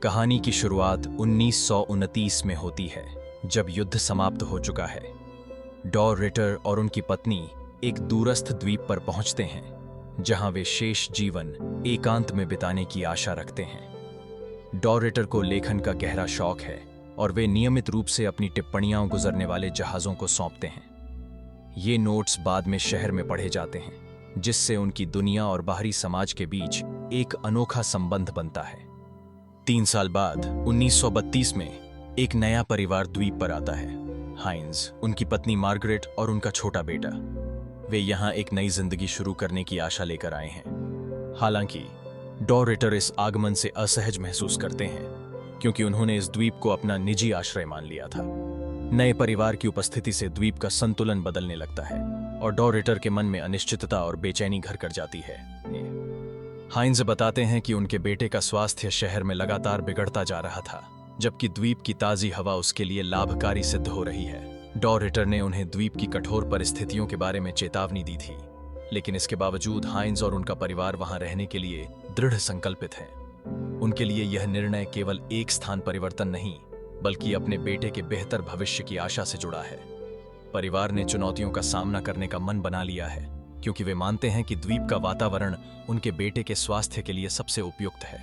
कहानी की शुरुआत 1929 में होती है, जब युद्ध समाप्त हो चुका है। डॉ रिटर और उनकी पत्नी एक दूरस्थ द्वीप पर पहुंचते हैं, जहां वे शेष जीवन एकांत में बिताने की आशा रखते हैं। डॉ रिटर को लेखन का गहरा शौक है और वे नियमित रूप से अपनी टिप्पणियां गुजरने वाले जहाजों को सौंपते हैं। ये नोट्स बाद में शहर में पढ़े जाते हैं, जिससे उनकी दुनिया और बाहरी समाज के बीच एक अनोखा संबंध बनता है। 3 साल बाद 1932 में एक नया परिवार द्वीप पर आता है। हाइंज, उनकी पत्नी मार्गरेट और उनका छोटा बेटा। वे यहाँ एक नई जिंदगी शुरू करने की आशा लेकर आए हैं। हालांकि डॉ रिटर इस आगमन से असहज महसूस करते हैं, क्योंकि उन्होंने इस द्वीप को अपना निजी आश्रय मान लिया था। नए परिवार की उपस्थिति से द्वीप का संतुलन बदलने लगता है और डॉ रिटर के मन में अनिश्चितता और बेचैनी घर कर जाती है। हाइंज बताते हैं कि उनके बेटे का स्वास्थ्य शहर में लगातार बिगड़ता जा रहा था, जबकि द्वीप की ताजी हवा उसके लिए लाभकारी सिद्ध हो रही है। डॉ रिटर ने उन्हें द्वीप की कठोर परिस्थितियों के बारे में चेतावनी दी थी, लेकिन इसके बावजूद हाइंज और उनका परिवार वहां रहने के लिए दृढ़ संकल्पित हैं। उनके लिए यह निर्णय केवल एक स्थान परिवर्तन नहीं, बल्कि अपने बेटे के बेहतर भविष्य की आशा से जुड़ा है। परिवार ने चुनौतियों का सामना करने का मन बना लिया है, क्योंकि वे मानते हैं कि द्वीप का वातावरण उनके बेटे के स्वास्थ्य के लिए सबसे उपयुक्त है।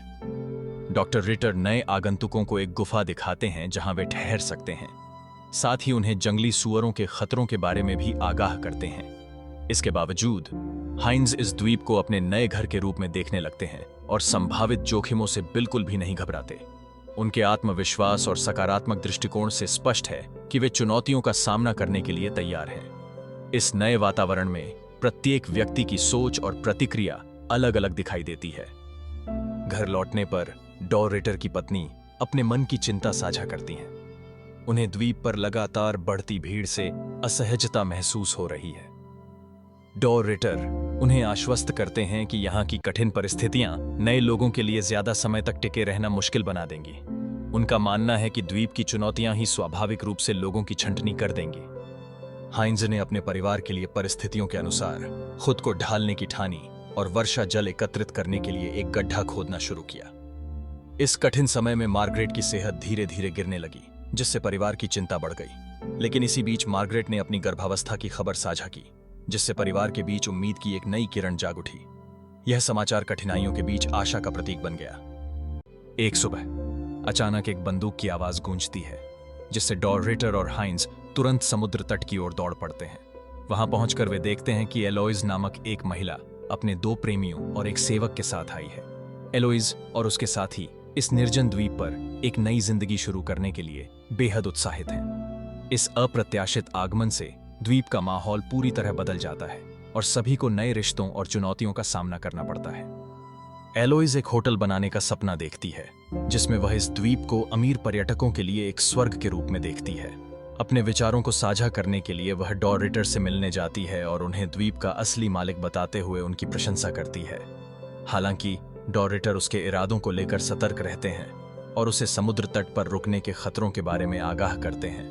डॉक्टर रिटर नए आगंतुकों को एक गुफा दिखाते हैं जहां वे ठहर सकते हैं। साथ ही उन्हें जंगली सूअरों के खतरों के बारे में भी आगाह करते हैं। इसके बावजूद हाइंज इस द्वीप को अपने नए घर के रूप में देखने लगते हैं और संभावित जोखिमों से बिल्कुल भी नहीं घबराते। उनके आत्मविश्वास और सकारात्मक दृष्टिकोण से स्पष्ट है कि वे चुनौतियों का सामना करने के लिए तैयार हैं। इस नए वातावरण में प्रत्येक व्यक्ति की सोच और प्रतिक्रिया अलग अलग दिखाई देती है। घर लौटने पर डॉ रिटर की पत्नी अपने मन की चिंता साझा करती हैं। उन्हें द्वीप पर लगातार बढ़ती भीड़ से असहजता महसूस हो रही है। डॉ रिटर उन्हें आश्वस्त करते हैं कि यहाँ की कठिन परिस्थितियां नए लोगों के लिए ज्यादा समय तक टिके रहना मुश्किल बना देंगी। उनका मानना है कि द्वीप की चुनौतियां ही स्वाभाविक रूप से लोगों की छंटनी कर देंगी। हाइंज ने अपने परिवार के लिए परिस्थितियों के अनुसार खुद को ढालने की ठानी और वर्षा जल एकत्रित करने के लिए एक गड्ढा खोदना शुरू किया। इस कठिन समय में मार्गरेट की सेहत धीरे धीरे गिरने लगी, जिससे परिवार की चिंता बढ़ गई। लेकिन इसी बीच मार्गरेट ने अपनी गर्भावस्था की खबर साझा की, जिससे परिवार के बीच उम्मीद की एक नई किरण जाग उठी। यह समाचार कठिनाइयों के बीच आशा का प्रतीक बन गया। एक सुबह अचानक एक बंदूक की आवाज गूंजती है, जिससे डॉ रिटर और हाइंज तुरंत समुद्र तट की ओर दौड़ पड़ते हैं। वहां पहुंचकर वे देखते हैं कि एलोइज नामक एक महिला अपने 2 प्रेमियों और एक सेवक के साथ आई है। एलोइज और उसके साथी इस निर्जन द्वीप पर एक नई जिंदगी शुरू करने के लिए बेहद उत्साहित हैं। इस अप्रत्याशित आगमन से द्वीप का माहौल पूरी तरह बदल जाता है और सभी को नए रिश्तों और चुनौतियों का सामना करना पड़ता है। एलोइज एक होटल बनाने का सपना देखती है, जिसमें वह इस द्वीप को अमीर पर्यटकों के लिए एक स्वर्ग के रूप में देखती है। अपने विचारों को साझा करने के लिए वह डॉ रिटर से मिलने जाती है और उन्हें द्वीप का असली मालिक बताते हुए उनकी प्रशंसा करती है। हालांकि डॉ रिटर उसके इरादों को लेकर सतर्क रहते हैं और उसे समुद्र तट पर रुकने के खतरों के बारे में आगाह करते हैं।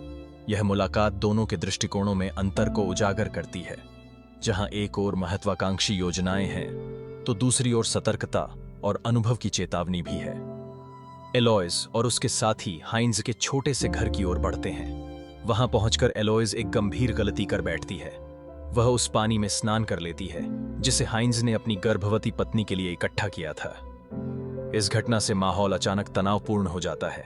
यह मुलाकात दोनों के दृष्टिकोणों में अंतर को उजागर करती है। जहां एक ओर महत्वाकांक्षी योजनाएं हैं, तो दूसरी ओर सतर्कता और अनुभव की चेतावनी भी है। एलोइज और उसके साथी हाइंज के छोटे से घर की ओर बढ़ते हैं। वहां पहुंचकर एलोइज एक गंभीर गलती कर बैठती है। वह उस पानी में स्नान कर लेती है जिसे हाइंज ने अपनी गर्भवती पत्नी के लिए इकट्ठा किया था। इस घटना से माहौल अचानक तनावपूर्ण हो जाता है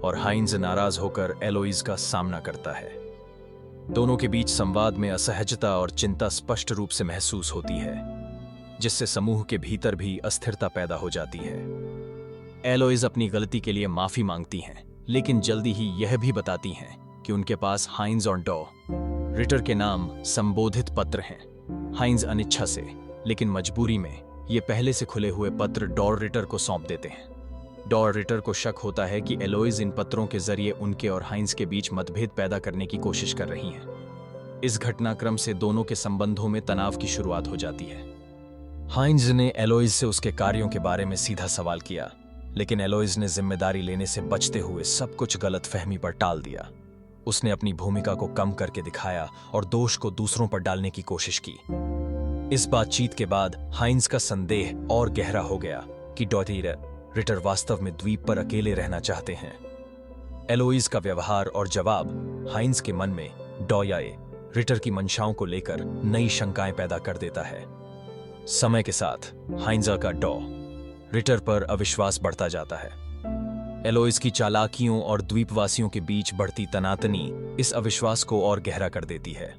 और हाइंज नाराज होकर एलोइज का सामना करता है। दोनों के बीच संवाद में असहजता और चिंता स्पष्ट रूप से महसूस होती है, जिससे समूह के भीतर भी अस्थिरता पैदा हो जाती है। एलोइज अपनी गलती के लिए माफी मांगती हैं, लेकिन जल्दी ही यह भी बताती हैं कि उनके पास हाइंज और डॉ रिटर के नाम संबोधित पत्र हैं। हाइंज अनिच्छा से, लेकिन मजबूरी में, ये पहले से खुले हुए पत्र डॉ रिटर को सौंप देते हैं। डॉ रिटर को शक होता है कि एलोइज इन पत्रों के जरिए उनके और हाइंज के बीच मतभेद पैदा करने की कोशिश कर रही हैं। इस घटनाक्रम से दोनों के संबंधों में तनाव की शुरुआत हो जाती है। हाइंज ने एलोइज से उसके कार्यों के बारे में सीधा सवाल किया, लेकिन एलोइज ने जिम्मेदारी लेने से बचते हुए सब कुछ गलतफहमी पर टाल दिया। उसने अपनी भूमिका को कम करके दिखाया और दोष को दूसरों पर डालने की कोशिश की। इस बातचीत के बाद हाइंज का संदेह और गहरा हो गया कि डॉ रिटर रिटर वास्तव में द्वीप पर अकेले रहना चाहते हैं। एलोइस का व्यवहार और जवाब हाइंज के मन में डॉयाए रिटर की मंशाओं को लेकर नई शंकाएं पैदा कर देता है। समय के साथ हाइंजा का डॉ रिटर पर अविश्वास बढ़ता जाता है। एलोइस की चालाकियों और द्वीपवासियों के बीच बढ़ती तनातनी इस अविश्वास को और गहरा कर देती है।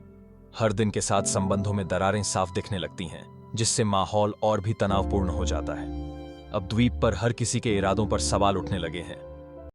हर दिन के साथ संबंधों में दरारें साफ दिखने लगती हैं, जिससे माहौल और भी तनावपूर्ण हो जाता है। अब द्वीप पर हर किसी के इरादों पर सवाल उठने लगे हैं।